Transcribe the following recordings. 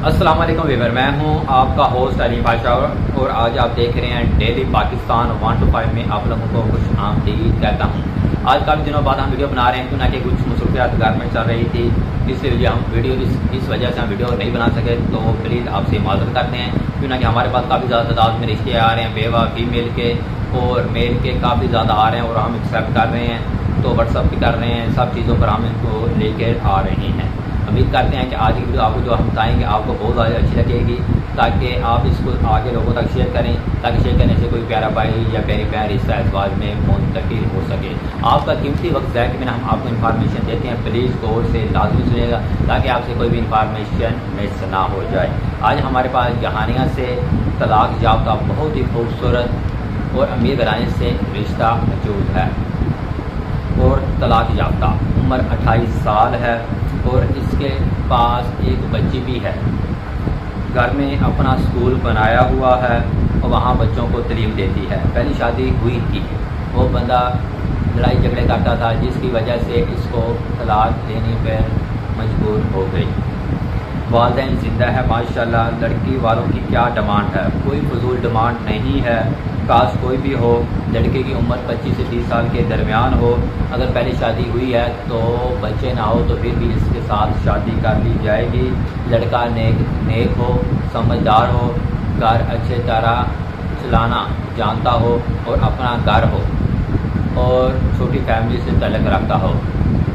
السلام علیکم ویور، میں ہوں آپ کا ہوسٹ علی بادشاہ اور آج آپ دیکھ رہے ہیں ڈیلی پاکستان 1 to 5 میں آپ لوگوں کو خوش آمدید کہتا ہوں۔ آج کافی دنوں بعد ہم ویڈیو بنا رہے ہیں کیونکہ کچھ مصروفیات گھر میں چل رہی تھی، اس لیے اس وجہ سے ہم ویڈیو نہیں بنا سکے، تو پلیز آپ سے معذرت کرتے ہیں کیونکہ ہمارے پاس کافی زیادہ تعداد میں رشتے آ رہے ہیں، بیوہ فیمیل کے اور میل کے کافی زیادہ آ رہے ہیں اور ہم ایکسیپٹ کر رہے ہیں، تو واٹس ایپ بھی کر رہے ہیں، سب چیزوں پر ہم ان کو لے کے آ رہے ہیں۔ امید کرتے ہیں کہ آج کی ویڈیو آپ کو جو ہم بتائیں گے آپ کو بہت زیادہ اچھی لگے گی، تاکہ آپ اس کو آگے لوگوں تک شیئر کریں، تاکہ شیئر کرنے سے کوئی پیارا بھائی یا پیاری بہن رشتہ ازواج میں منتقل ہو سکے۔ آپ کا قیمتی وقت ضائع میں ہم آپ کو انفارمیشن دیتے ہیں، پلیز غور سے لازمی سنیے گا تاکہ آپ سے کوئی بھی انفارمیشن مس نہ ہو جائے۔ آج ہمارے پاس جہانیہ سے طلاق یافتہ بہت ہی خوبصورت اور امیر گھرانے سے رشتہ موجود ہے، اور طلاق یافتہ، عمر 28 سال ہے اور اس کے پاس ایک بچی بھی ہے، گھر میں اپنا اسکول بنایا ہوا ہے اور وہاں بچوں کو تعلیم دیتی ہے۔ پہلی شادی ہوئی تھی، وہ بندہ لڑائی جھگڑے کرتا تھا جس کی وجہ سے اس کو طلاق دینے پر مجبور ہو گئی۔ والدین زندہ ہے ماشاءاللہ۔ لڑکی والوں کی کیا ڈیمانڈ ہے؟ کوئی فضول ڈیمانڈ نہیں ہے، کاسٹ کوئی بھی ہو، لڑکے کی عمر 25 سے 30 سال کے درمیان ہو، اگر پہلے شادی ہوئی ہے تو بچے نہ ہو تو پھر بھی اس کے ساتھ شادی کر لی جائے گی۔ لڑکا نیک ہو، سمجھدار ہو، گھر اچھے طرح چلانا جانتا ہو اور اپنا گھر ہو اور چھوٹی فیملی سے تعلق رکھتا ہو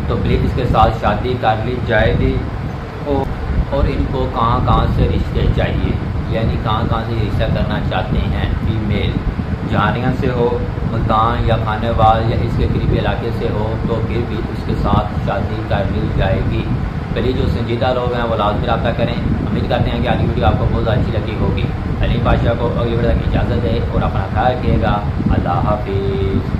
تو پلیز اس کے ساتھ شادی کر لی جائے گی۔ اور ان کو کہاں سے رشتے چاہیے، یعنی کہاں سے رشتہ کرنا چاہتے ہیں۔ فیمیل جہانیہ سے ہو، ملتان یا خانے وال یا اس کے قریبی علاقے سے ہو تو پھر بھی اس کے ساتھ شادی کر لی جائے گی۔ پہلے جو سنجیدہ لوگ ہیں وہ لازمی رابطہ کریں۔ امید کرتے ہیں کہ آج کی ویڈیو آپ کو بہت اچھی لگی ہوگی۔ علی بادشاہ کو اگلی ویڈیو کی اجازت دے اور اپنا خیال رکھیے گا۔ اللہ حافظ۔